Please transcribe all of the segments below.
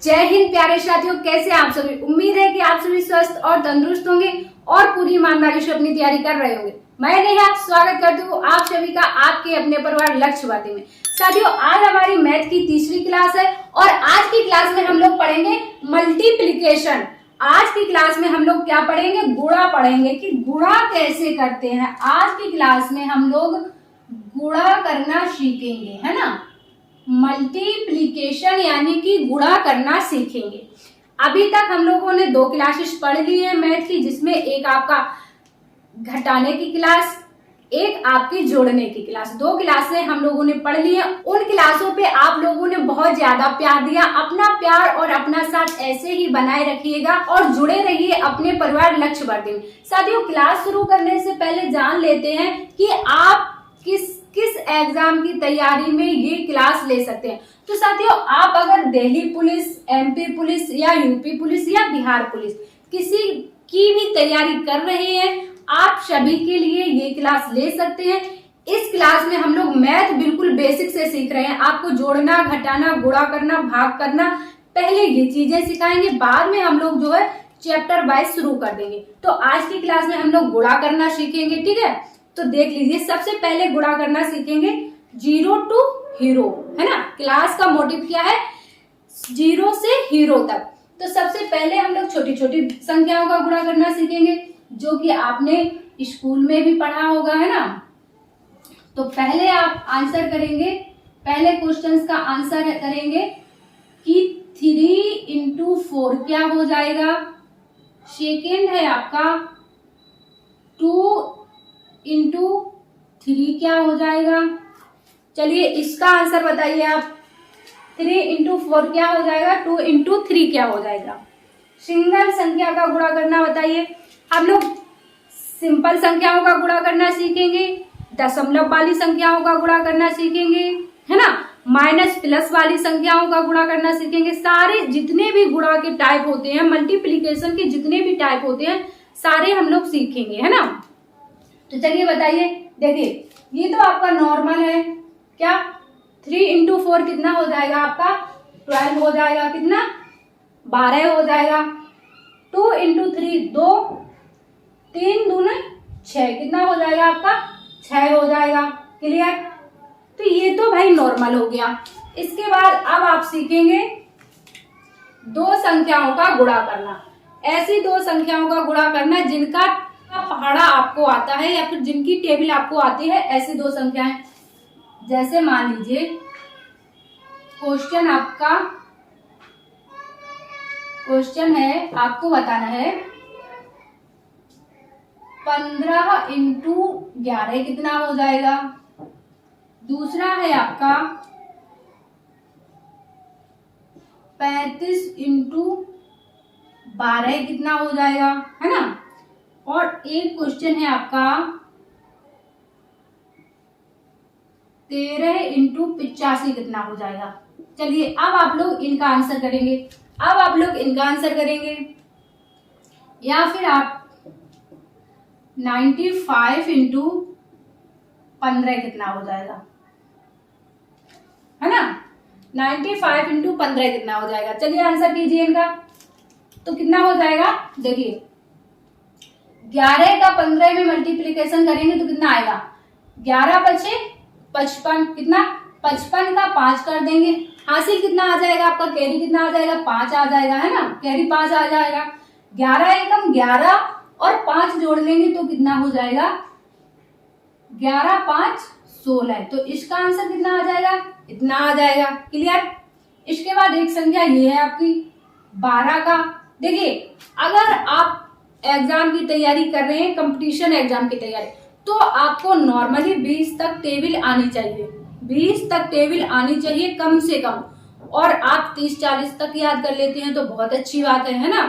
जय हिंद प्यारे साथियों, कैसे आप सभी। उम्मीद है कि आप सभी स्वस्थ और तंदुरुस्त होंगे और पूरी ईमानदारी से अपनी तैयारी कर रहे होंगे। मैं नेहा स्वागत करती हूँ आप सभी का आपके अपने परिवार लक्ष्यवादी में। साथियों, आज हमारी मैथ की तीसरी क्लास है और आज की क्लास में हम लोग पढ़ेंगे मल्टीप्लिकेशन। आज की क्लास में हम लोग क्या पढ़ेंगे? गुणा पढ़ेंगे कि गुणा कैसे करते हैं। आज की क्लास में हम लोग गुणा करना सीखेंगे, है ना। मल्टीप्लिकेशन यानी कि गुणा करना सीखेंगे। अभी तक हम लोगों ने 2 क्लासेस पढ़ ली है मैथ की, जिसमें एक आपका घटाने की क्लास, एक आपकी जोड़ने की क्लास। 2 क्लासें हम लोगों ने पढ़ ली है। उन क्लासों पे आप लोगों ने बहुत ज्यादा प्यार दिया। अपना प्यार और अपना साथ ऐसे ही बनाए रखिएगा और जुड़े रहिए अपने परिवार लक्ष्यवादी में। साथियों, क्लास शुरू करने से पहले जान लेते हैं कि आप किस एग्जाम की तैयारी में ये क्लास ले सकते हैं। तो साथियों, आप अगर दिल्ली पुलिस, एमपी पुलिस या यूपी पुलिस या बिहार पुलिस किसी की भी तैयारी कर रहे हैं, आप सभी के लिए ये क्लास ले सकते हैं। इस क्लास में हम लोग मैथ बिल्कुल बेसिक से सीख रहे हैं। आपको जोड़ना, घटाना, गुणा करना, भाग करना, पहले ये चीजें सिखाएंगे, बाद में हम लोग जो है चैप्टर वाइज शुरू कर देंगे। तो आज की क्लास में हम लोग गुणा करना सीखेंगे, ठीक है। तो देख लीजिए, सबसे पहले गुणा करना सीखेंगे 0 to हीरो, है ना। क्लास का मोटिव क्या है? 0 से हीरो तक। तो सबसे पहले हम लोग छोटी छोटी संख्याओं का गुणा करना सीखेंगे, जो कि आपने स्कूल में भी पढ़ा होगा, है ना। तो पहले आप आंसर करेंगे, पहले क्वेश्चंस का आंसर करेंगे कि 3 into 4 क्या हो जाएगा। सेकेंड है आपका 2 into 3 क्या हो जाएगा। चलिए इसका आंसर बताइए आप। 3 into 4 क्या हो जाएगा, 2 into 3 क्या हो जाएगा। सिंगल संख्या का गुणा करना बताइए। हम लोग सिंपल संख्याओं का गुणा करना सीखेंगे, दशमलव वाली संख्याओं का गुणा करना सीखेंगे, है ना। माइनस प्लस वाली संख्याओं का गुणा करना सीखेंगे। सारे जितने भी गुणा के टाइप होते हैं, मल्टीप्लिकेशन के जितने भी टाइप होते हैं, सारे हम लोग सीखेंगे, है ना। तो चलिए बताइए, देखिए ये तो आपका नॉर्मल है। क्या 3 into 4 कितना हो जाएगा आपका? 12 हो जाएगा। कितना? 12 हो जाएगा। 2 into 3 2, 3 दूने 6 कितना हो जाएगा आपका? 6 हो जाएगा। क्लियर। तो ये तो भाई नॉर्मल हो गया। इसके बाद अब आप सीखेंगे 2 संख्याओं का गुणा करना। ऐसी 2 संख्याओं का गुणा करना जिनका पहाड़ा आपको आता है या फिर जिनकी टेबल आपको आती है। ऐसी 2 संख्याएं, जैसे मान लीजिए क्वेश्चन है, आपको बताना है 15 into 11 कितना हो जाएगा। दूसरा है आपका 35 into 12 कितना हो जाएगा, है ना। और एक क्वेश्चन है आपका 13 into 85 कितना हो जाएगा। चलिए अब आप लोग इनका आंसर करेंगे। या फिर आप 95 into 15 कितना हो जाएगा, है ना। 95 into 15 कितना हो जाएगा। चलिए आंसर कीजिए इनका। तो कितना हो जाएगा, देखिए 11 का 15 में मल्टीप्लीकेशन करेंगे तो कितना आएगा। 11 बचे 55, कितना 55 का 5 कर देंगे। हासिल कितना आ जाएगा आपका, कैरी कितना आ जाएगा, 5 आ जाएगा, है ना। कैरी 5 आ जाएगा। 11 एकम 11 और 5 जोड़ लेंगे तो कितना हो जाएगा, 11 5 16। तो इसका आंसर कितना आ जाएगा, इतना आ जाएगा। क्लियर। इसके बाद एक संख्या ये है आपकी 12 का। देखिए, अगर आप एग्जाम की तैयारी कर रहे हैं, कंपटीशन एग्जाम की तैयारी, तो आपको नॉर्मली 20 तक टेबल आनी चाहिए। 20 तक टेबल आनी चाहिए कम से कम। और आप 30-40 तक याद कर लेते हैं तो बहुत अच्छी बात है ना।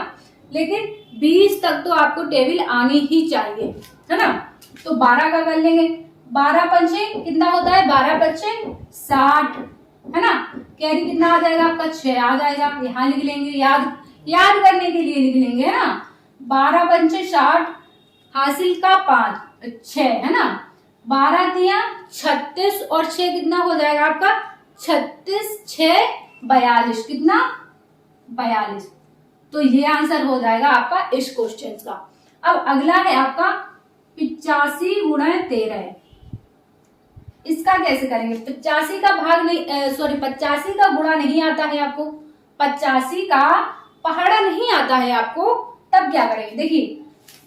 लेकिन 20 तक तो आपको टेबल आनी ही चाहिए, है ना। तो 12 का कर लेंगे। 12 पंचे कितना होता है, 12 पंचे 60, है ना। कैरी कितना आ जाएगा आपका, 6 आ जाएगा। यहाँ लिख लेंगे, याद करने के लिए लिख लेंगे, है ना। 12 पंचे 60, हासिल का 5 6, है ना। 12 दिया 36 और 6 कितना हो जाएगा आपका, 36 6 42, कितना 42। तो ये आंसर हो जाएगा आपका इस क्वेश्चन का। अब अगला है आपका 85 गुणा 13। इसका कैसे करेंगे? 85 का भाग नहीं, 85 का गुणा नहीं आता है आपको, 85 का पहाड़ा नहीं आता है आपको, तब क्या करेंगे? देखिए,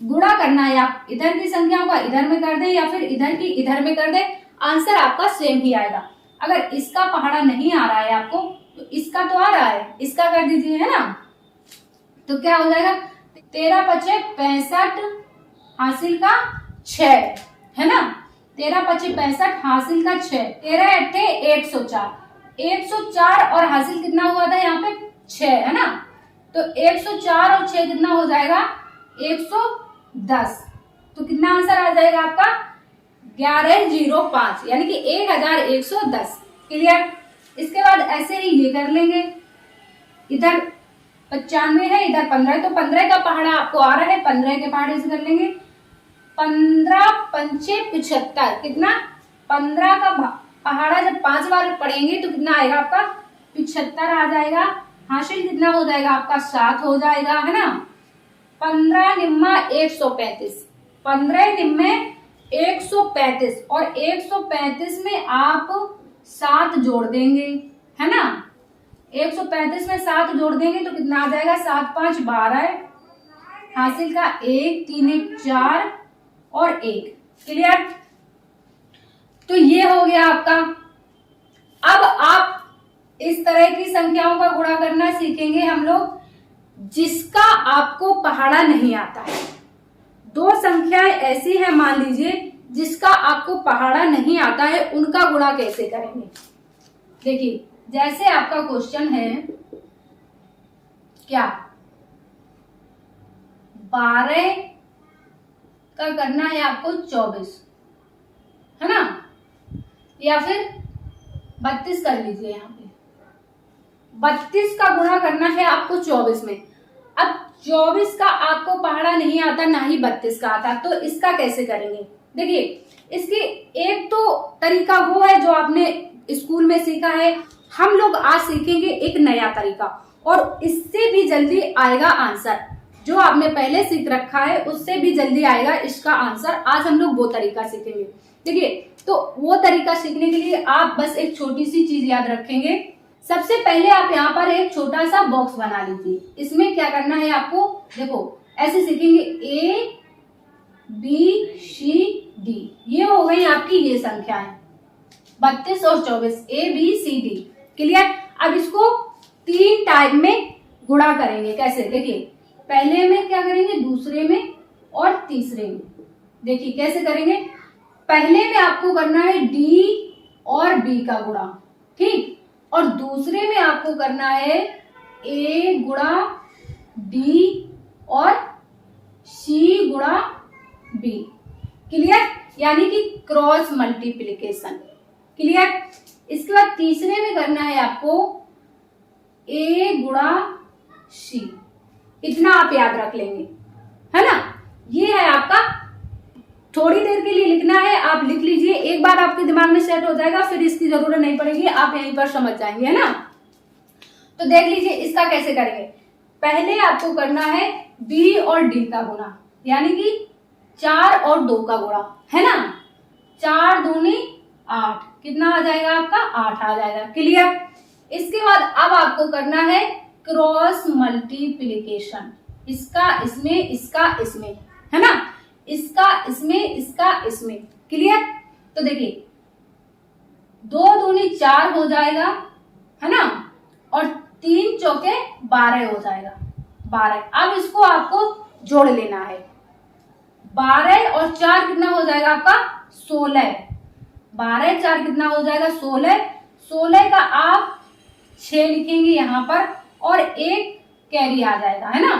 गुणा करना है, आप इधर की संख्याओं का इधर में कर दे या फिर इधर की इधर में कर दे, आंसर आपका सेम ही आएगा। अगर इसका पहाड़ा नहीं आ रहा है आपको तो इसका तो आ रहा है, इसका कर दीजिए, है ना। तो क्या हो जाएगा? 13 पचे 65 हासिल का 6, है ना। 13 पचे 65 हासिल का 6, 13 अट्ठे 104, 104 और हासिल कितना हुआ था यहाँ पे 6, है ना। तो 104 और 6 कितना हो जाएगा? 110। तो कितना आंसर आ जाएगा आपका? 1105, यानी कि 1110। क्लियर। इसके बाद ऐसे ही ये कर लेंगे, इधर 95 है, इधर 15, तो 15 का पहाड़ा आपको आ रहा है, 15 के पहाड़े से कर लेंगे। 15 पंचे 75, कितना? 15 का पहाड़ा जब 5 बार पढ़ेंगे तो कितना आएगा आपका? 75 आ जाएगा। हासिल कितना हो जाएगा आपका? 7 हो जाएगा, है ना। 15 निम्मा 135, 15 निम्मे 135 और 135 में आप 7 जोड़ देंगे, है ना। 135 में 7 जोड़ देंगे तो कितना आ जाएगा? 7 5 12, हासिल का 1 3 1 4 और 1। क्लियर। तो ये हो गया आपका। अब आप इस तरह की संख्याओं का गुणा करना सीखेंगे हम लोग जिसका आपको पहाड़ा नहीं आता है। दो संख्याएं ऐसी हैं, मान लीजिए, जिसका आपको पहाड़ा नहीं आता है, उनका गुणा कैसे करेंगे? देखिए, जैसे आपका क्वेश्चन है क्या, 12 का करना है आपको 24, है ना, या फिर 32 कर लीजिए। यहाँ पे 32 का गुणा करना है आपको 24 में। अब 24 का आपको पहाड़ा नहीं आता, ना ही 32 का आता, तो इसका कैसे करेंगे? देखिए, इसकी एक तो तरीका वो है जो आपने स्कूल में सीखा है, हम लोग आज सीखेंगे एक नया तरीका, और इससे भी जल्दी आएगा आंसर। जो आपने पहले सीख रखा है उससे भी जल्दी आएगा इसका आंसर। आज हम लोग वो तरीका सीखेंगे। देखिए, तो वो तरीका सीखने के लिए आप बस एक छोटी सी चीज याद रखेंगे। सबसे पहले आप यहाँ पर एक छोटा सा बॉक्स बना लीजिए। इसमें क्या करना है आपको? देखो, ऐसे सीखेंगे, A B C D, ये हो गई आपकी ये संख्याएं 32 और 24, A B C D। Clear. अब इसको 3 टाइम में गुणा करेंगे। कैसे? देखिए, पहले में क्या करेंगे, दूसरे में और तीसरे में। देखिए कैसे करेंगे। पहले में आपको करना है D और B का गुणा, ठीक, और दूसरे में आपको करना है A गुणा D और C गुणा B। क्लियर। यानी कि क्रॉस मल्टीप्लिकेशन। क्लियर। इसके बाद तीसरे में करना है आपको A गुणा C। इतना आप याद रख लेंगे, है ना। ये है आपका, थोड़ी देर के लिए लिखना है, आप लिख लीजिए, एक बार आपके दिमाग में सेट हो जाएगा, फिर इसकी जरूरत नहीं पड़ेगी, आप यहीं पर समझ जाएंगे, है ना। तो देख लीजिए इसका कैसे करेंगे। पहले आपको करना है B और D का गुणा, यानी कि 4 और 2 का गुणा, है ना। 4 दूनी 8, कितना आ जाएगा आपका? 8 आ जाएगा। क्लियर। इसके बाद अब आपको करना है क्रॉस मल्टीप्लिकेशन, इसका इसमें, इसका इसमें, है ना, इसका इसमें, इसका इसमें। क्लियर। तो देखिए, 2 दूनी 4 हो जाएगा, है ना, और 3 चौके 12 हो जाएगा, 12। अब इसको आपको जोड़ लेना है। 12 और 4 कितना हो जाएगा आपका? 16। 12 4 कितना हो जाएगा? 16। 16 का आप 6 लिखेंगे यहाँ पर, और एक कैरी आ जाएगा, है ना,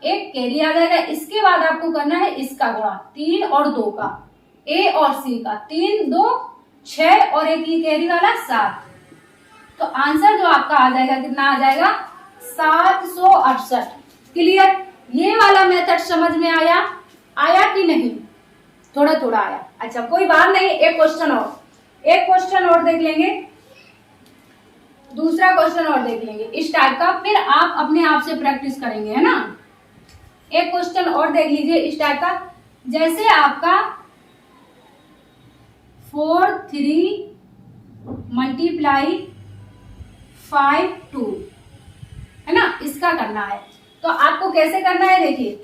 एक कैरी आ जाएगा। इसके बाद आपको करना है इसका गुणा, 3 और 2 का, A और C का, 3 2 6 और एक ये कैरी वाला 7। तो आंसर जो आपका आ जाएगा कितना आ जाएगा? 768। क्लियर। ये वाला मेथड समझ में आया? आया कि नहीं? थोड़ा थोड़ा आया। अच्छा, कोई बात नहीं, एक क्वेश्चन और देख लेंगे। दूसरा क्वेश्चन और देख लेंगे इस टाइप का, फिर आप अपने आप से प्रैक्टिस करेंगे, है ना। एक क्वेश्चन और देख लीजिए इस टाइप का, जैसे आपका 4 3 मल्टीप्लाई 5 2, है ना, इसका करना है। तो आपको कैसे करना है, देखिए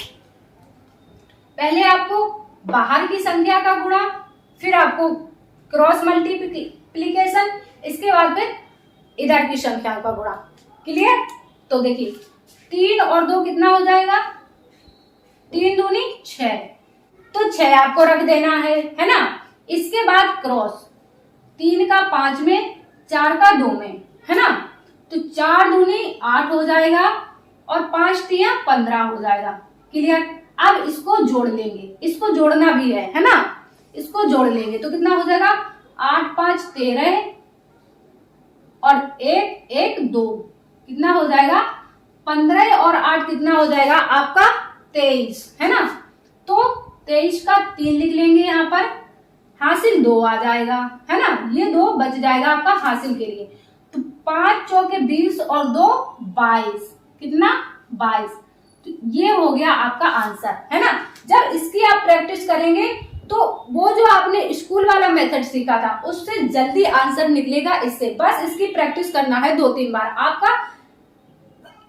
पहले आपको बाहर की संख्या का गुणा, फिर आपको क्रॉस मल्टीप्लीकेशन, इसके बाद फिर इधर की संख्याओं का गुणा। क्लियर। तो देखिए 3 और 2 कितना हो जाएगा, 3 दूनी 6, तो 6 आपको रख देना है ना। इसके बाद क्रॉस, 3 का 5 में, 4 का 2 में, है ना, तो 4 दूनी 8 हो जाएगा और 5 तिया 15 हो जाएगा। क्लियर। अब इसको जोड़ लेंगे, इसको जोड़ना भी है ना, इसको जोड़ लेंगे तो कितना हो जाएगा, 8 5 13 और 1 1 2, कितना हो जाएगा 15 और 8 कितना हो जाएगा आपका 23, है ना। तो 23 का 3 लिख लेंगे यहाँ पर, हासिल 2 आ जाएगा, है ना, ये 2 बच जाएगा आपका हासिल के लिए। तो 5 चौके 20 और 2 22, कितना 22। तो ये हो गया आपका आंसर, है ना। जब इसकी आप प्रैक्टिस करेंगे तो वो जो आपने स्कूल वाला मेथड सीखा था उससे जल्दी आंसर निकलेगा। इससे बस इसकी प्रैक्टिस करना है 2-3 बार, आपका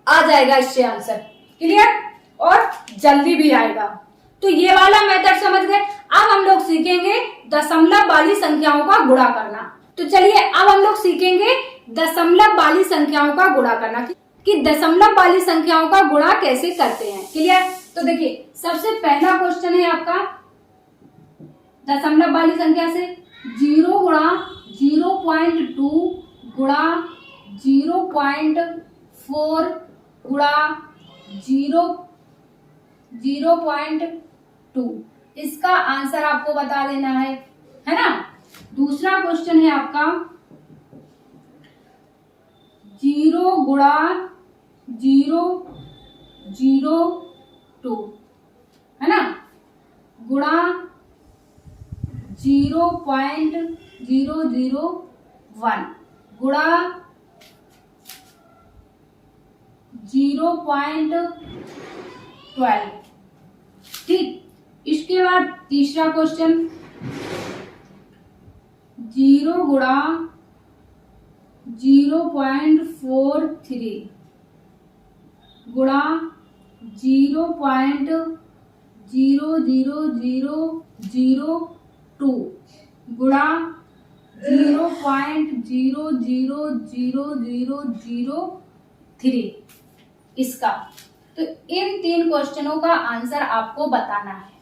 आ जाएगा इससे आंसर। क्लियर। और जल्दी भी आएगा। तो ये वाला मेथड समझ गए। अब हम लोग सीखेंगे दशमलव वाली संख्याओं का गुणा करना। तो चलिए अब हम लोग सीखेंगे दशमलव वाली संख्याओं का गुणा करना, कि दशमलव वाली संख्याओं का गुणा कैसे करते हैं। क्लियर। तो देखिए सबसे पहला क्वेश्चन है आपका दशमलव वाली संख्या से, 0 गुणा 0.2 गुणा 0.4 गुणा 0.2, इसका आंसर आपको बता देना है ना। दूसरा क्वेश्चन है आपका 0 गुणा 0.02, है ना, गुणा 0.001 गुणा 0.12। ठीक। इसके बाद तीसरा क्वेश्चन 0 गुणा 0.43 गुणा 0.00002 गुणा 0.00003, इसका। तो इन 3 क्वेश्चनों का आंसर आपको बताना है।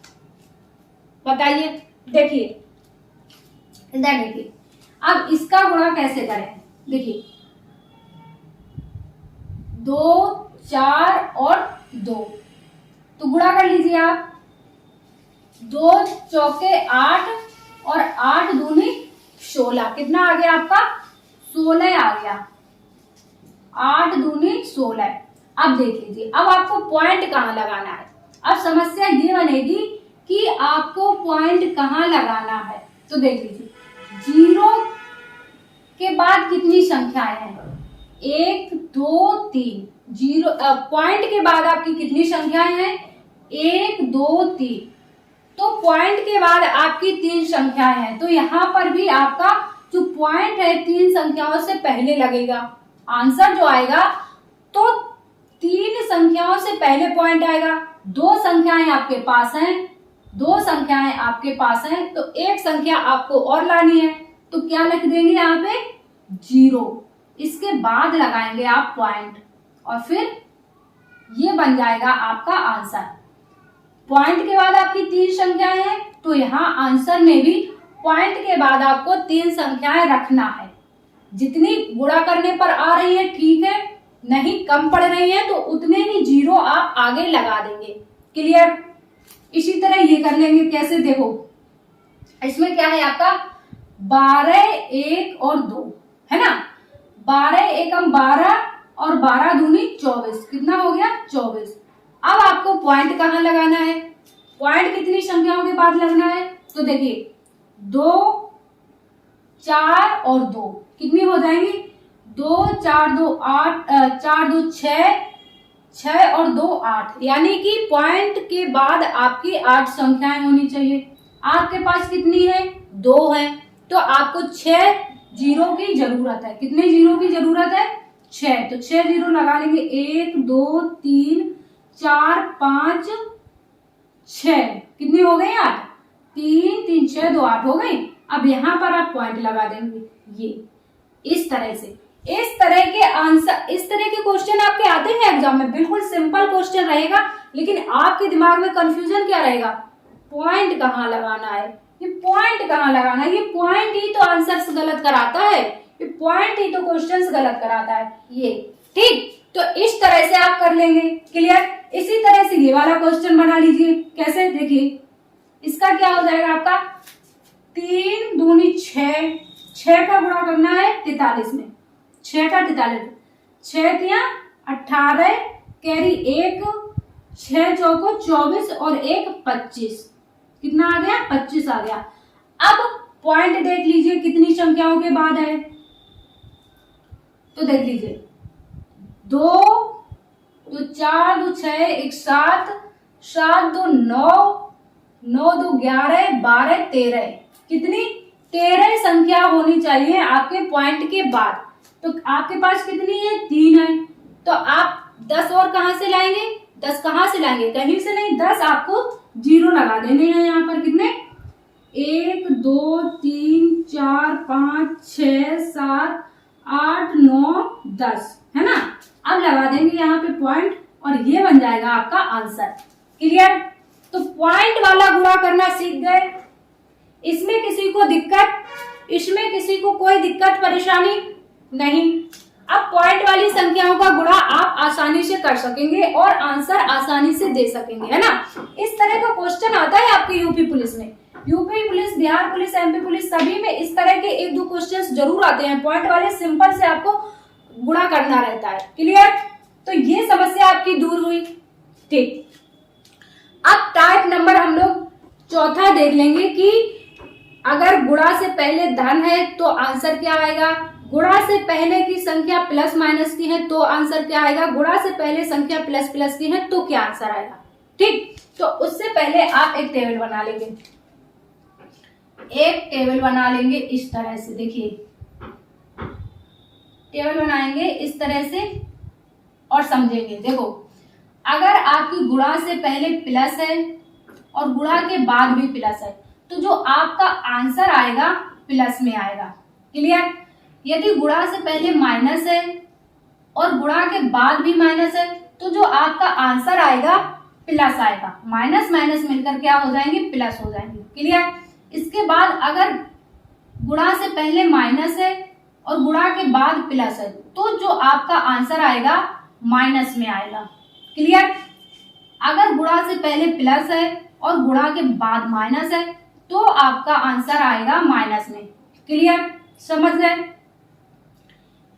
बताइए। देखिए इधर देखिए, अब इसका गुणा कैसे करें। देखिए 2 4 और 2, तो गुणा कर लीजिए आप। 2 चौके 8 और 8 दूनी 16, कितना आ गया आपका 16 आ गया, 8 दूनी 16। अब देख लीजिए, अब आपको पॉइंट कहाँ लगाना है। अब समस्या ये बनेगी कि आपको पॉइंट कहाँ लगाना है। तो देख लीजिए 0 के बाद कितनी संख्याएं हैं, 1 2 3। 0 पॉइंट के बाद आपकी कितनी संख्याएं हैं, 1 2 3। तो पॉइंट के बाद आपकी 3 संख्याएं हैं, तो यहाँ पर भी आपका जो पॉइंट है 3 संख्याओं से पहले लगेगा। आंसर जो आएगा तो 3 संख्याओं से पहले पॉइंट आएगा। 2 संख्याएं आपके पास हैं, 2 संख्याएं आपके पास हैं, तो एक संख्या आपको और लानी है। तो क्या लिख देंगे यहाँ पे 0, इसके बाद लगाएंगे आप पॉइंट और फिर ये बन जाएगा आपका आंसर। पॉइंट के बाद आपकी 3 संख्याएं हैं, तो यहाँ आंसर में भी पॉइंट के बाद आपको 3 संख्याएं रखना है। जितनी गुणा करने पर आ रही है ठीक है, नहीं कम पड़ रही है तो उतने ही 0 आप आगे लगा देंगे। क्लियर। इसी तरह ये कर लेंगे। कैसे, देखो इसमें क्या है आपका 12 1 और 2, है ना। 12 एकम 12 और 12 दूनी 24, कितना हो गया 24। अब आपको पॉइंट कहाँ लगाना है, पॉइंट कितनी संख्याओं के बाद लगना है। तो देखिए 2 4 और 2 कितनी हो जाएंगी 2 4 2 8 4 2 6, 6 और 2 8, यानी कि पॉइंट के बाद आपकी 8 संख्याएं होनी चाहिए। आपके पास कितनी है? 2 है, तो आपको 6 जीरो की जरूरत है। कितने जीरो की जरूरत है? 6। तो 6 जीरो लगा लेंगे। 1 2 3 4 5 6, कितनी हो गई? 8। 3 3 6 2 8 हो गई। अब यहाँ पर आप पॉइंट लगा देंगे। ये इस तरह से, इस तरह के आंसर, इस तरह के क्वेश्चन आपके आते हैं एग्जाम में। बिल्कुल सिंपल क्वेश्चन रहेगा, लेकिन आपके दिमाग में कंफ्यूजन क्या रहेगा? पॉइंट कहाँ लगाना है, ये पॉइंट कहाँ लगाना है। ये पॉइंट ही तो आंसर्स गलत कराता है, ये पॉइंट ही तो क्वेश्चंस गलत कराता है ये। ठीक, तो इस तरह से आप कर लेंगे। क्लियर? इसी तरह से ये वाला क्वेश्चन बना लीजिए। कैसे? देखिए, इसका क्या हो जाएगा आपका? 3 दूनी 6, 6 का गुणा करना है 43 में। 6 का 43, 6 तिया 18, कैरी 1, 6 चौको 24 और 1 25, कितना आ गया? 25 आ गया। अब पॉइंट देख लीजिए कितनी संख्याओं के बाद है, तो देख लीजिए 2 2 4 2 6 1 7, 7 2 9, 9 2 11 12 13, कितनी? 13 संख्या होनी चाहिए आपके पॉइंट के बाद। तो आपके पास कितनी है? 3 है। तो आप 10 और कहां से लाएंगे? 10 कहां से लाएंगे? कहीं से नहीं। 10 आपको जीरो लगा देने हैं यहाँ पर। कितने? 1 2 3 4 5 6 7 8 9 10, है ना? अब लगा देंगे यहाँ पे पॉइंट और ये बन जाएगा आपका आंसर। क्लियर? तो पॉइंट वाला गुणा करना सीख गए। इसमें किसी को दिक्कत, इसमें किसी को कोई दिक्कत परेशानी नहीं। अब पॉइंट वाली संख्याओं का गुणा आप आसानी से कर सकेंगे और आंसर आसानी से दे सकेंगे, है ना? इस तरह का क्वेश्चन आता है आपके यूपी पुलिस में। UP police, Bihar police, MP police, सभी में इस तरह के 1-2 क्वेश्चंस जरूर आते हैं। पॉइंट वाले सिंपल से आपको गुणा करना रहता है। क्लियर? तो ये समस्या आपकी दूर हुई। ठीक, अब टाइप नंबर हम लोग चौथा देख लेंगे कि अगर गुणा से पहले धन है तो आंसर क्या आएगा, गुणा से पहले की संख्या प्लस माइनस की है तो आंसर क्या आएगा, गुणा से पहले संख्या प्लस प्लस की है तो क्या आंसर आएगा। ठीक, तो उससे पहले आप एक टेबल बना लेंगे। एक टेबल बना लेंगे इस तरह से। देखिए, टेबल बनाएंगे इस तरह से और समझेंगे। देखो, अगर आपकी गुणा से पहले प्लस है और गुणा के बाद भी प्लस है तो जो आपका आंसर आएगा प्लस में आएगा। क्लियर? यदि गुणा से पहले माइनस है और गुणा के बाद भी माइनस है तो जो आपका आंसर आएगा प्लस आएगा। माइनस माइनस मिलकर क्या हो जाएंगे? प्लस हो जाएंगे। क्लियर? इसके बाद अगर गुणा से पहले माइनस है और गुणा के बाद प्लस है तो जो आपका आंसर आएगा माइनस में आएगा। क्लियर? अगर गुणा से पहले प्लस है और गुणा के बाद माइनस है तो आपका आंसर आएगा माइनस में। क्लियर? समझ गए?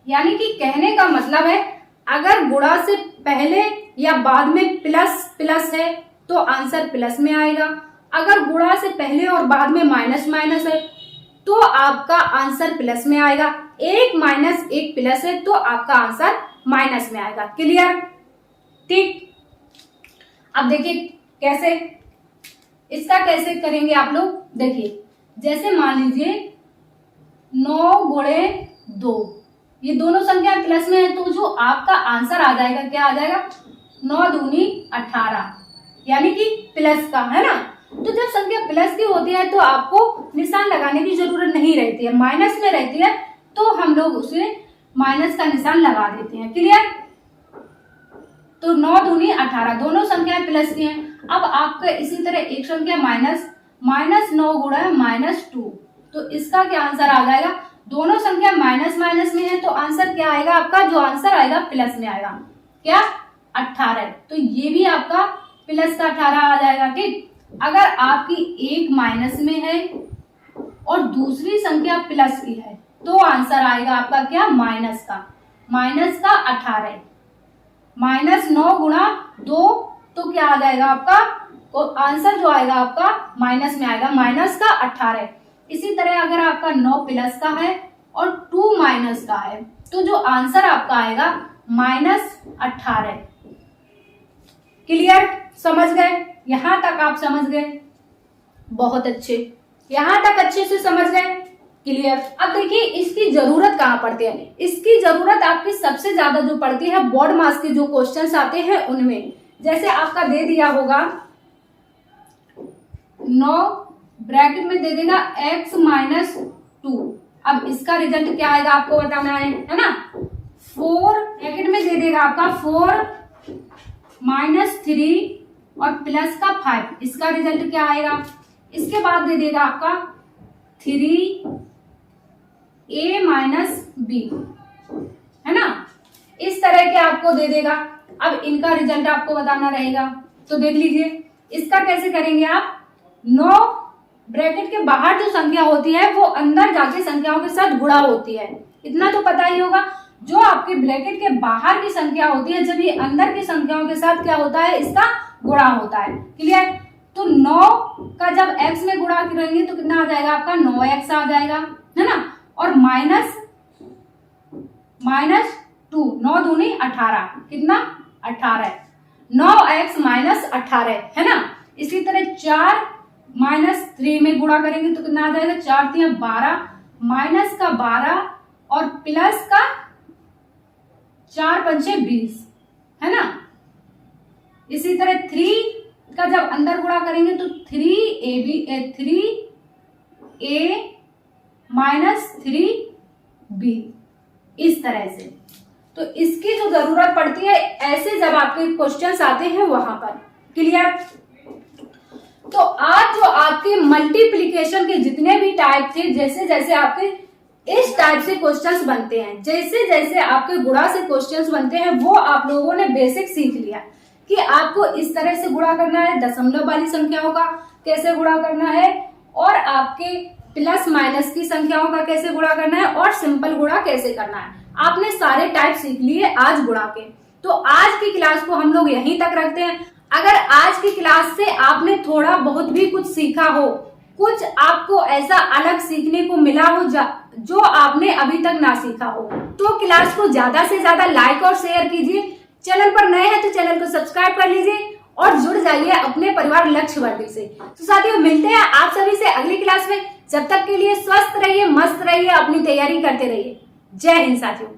यानी कि कहने का मतलब है अगर गुणा से पहले या बाद में प्लस प्लस है तो आंसर प्लस में आएगा। अगर गुणा से पहले और बाद में माइनस माइनस है तो आपका आंसर प्लस में आएगा। एक माइनस एक प्लस है तो आपका आंसर माइनस में आएगा। क्लियर? ठीक, अब देखिए कैसे, इसका कैसे करेंगे आप लोग। देखिए, जैसे मान लीजिए 9 गुणे 2, ये दोनों संख्या प्लस में है तो जो आपका आंसर आ जाएगा क्या आ जाएगा? 9 दूनी 18, यानी कि प्लस का, है ना? तो जब संख्या प्लस की होती है तो आपको निशान लगाने की जरूरत नहीं रहती है। माइनस में रहती है तो हम लोग उसे माइनस का निशान लगा देते हैं। क्लियर? तो 9 दूनी 18, दोनों संख्याएं प्लस की हैं। अब आपका इसी तरह एक संख्या माइनस 9 गुणा -2, तो इसका क्या आंसर आ जाएगा? दोनों संख्या माइनस माइनस में है तो आंसर क्या आएगा आपका? जो आंसर आएगा प्लस में आएगा। क्या? 18, तो ये भी आपका प्लस का 18 आ जाएगा। ठीक, अगर आपकी एक माइनस में है और दूसरी संख्या प्लस की है तो आंसर आएगा आपका क्या? माइनस का 18। -9 गुणा 2 तो क्या आ जाएगा आपका? और आंसर जो आएगा आपका माइनस में आएगा, माइनस का 18। इसी तरह अगर आपका 9 प्लस का है और 2 माइनस का है, तो जो आंसर आपका आएगा -18। क्लियर? समझ गए? यहां तक आप समझ गए? बहुत अच्छे, यहां तक अच्छे से समझ गए? क्लियर? अब देखिए इसकी जरूरत कहाँ पड़ती है। इसकी जरूरत आपकी सबसे ज्यादा जो पड़ती है बोर्ड मास के जो क्वेश्चंस आते हैं उनमें। जैसे आपका दे दिया होगा 9 ब्रैकेट में दे देगा x - 2। अब इसका रिजल्ट क्या आएगा आपको बताना है ना। 4 ब्रैकेट में दे देगा आपका 4 - 3 और प्लस का 5। इसका रिजल्ट क्या आएगा। इसके बाद दे देगा आपका 3a - b, है ना। इस तरह के आपको दे देगा। अब इनका रिजल्ट आपको बताना रहेगा। तो देख लीजिए इसका कैसे करेंगे आप। 9 ब्रैकेट के बाहर जो संख्या होती है वो अंदर जाके संख्याओं के साथ गुणा होती है, इतना तो पता ही होगा। जो आपके ब्रैकेट के बाहर की संख्या होती है जब ये अंदर की संख्याओं के साथ क्या होता है, इसका गुणा होता है। क्लियर? तो 9 का जब x में गुणा करेंगे तो कितना आ जाएगा आपका 9x आ जाएगा, है ना। और -2, 9 दूनी 18, कितना 18, 9x - 18, है ना। इसी तरह 4 - 3 में गुणा करेंगे तो कितना आ जाएगा 4 3 12, माइनस का 12 और प्लस का 4 5 20, है ना। इसी तरह 3 का जब अंदर गुणा करेंगे तो 3a - 3b, इस तरह से। तो इसकी जो जरूरत पड़ती है ऐसे जब आपके क्वेश्चंस आते हैं वहां पर। क्लियर? तो आज जो आपके मल्टीप्लिकेशन के जितने भी टाइप थे, जैसे जैसे आपके इस टाइप से क्वेश्चंस बनते हैं, जैसे जैसे आपके गुणा से क्वेश्चंस बनते हैं, वो आप लोगों ने बेसिक सीख लिया कि आपको इस तरह से गुणा करना है, दशमलव वाली संख्याओं का कैसे गुणा करना है, और आपके प्लस माइनस की संख्याओं का कैसे गुणा करना है, और सिंपल गुणा कैसे करना है। आपने सारे टाइप सीख लिए आज गुणा के। तो आज की क्लास को हम लोग यहीं तक रखते हैं। अगर आज की क्लास से आपने थोड़ा बहुत भी कुछ सीखा हो, कुछ आपको ऐसा अलग सीखने को मिला हो जो आपने अभी तक ना सीखा हो, तो क्लास को ज्यादा से ज्यादा लाइक और शेयर कीजिए। चैनल पर नए हैं तो चैनल को सब्सक्राइब कर लीजिए और जुड़ जाइए अपने परिवार लक्ष्यवर्धी से। तो साथियों मिलते हैं आप सभी से अगली क्लास में। जब तक के लिए स्वस्थ रहिए, मस्त रहिए, अपनी तैयारी करते रहिए। जय हिंद साथियों।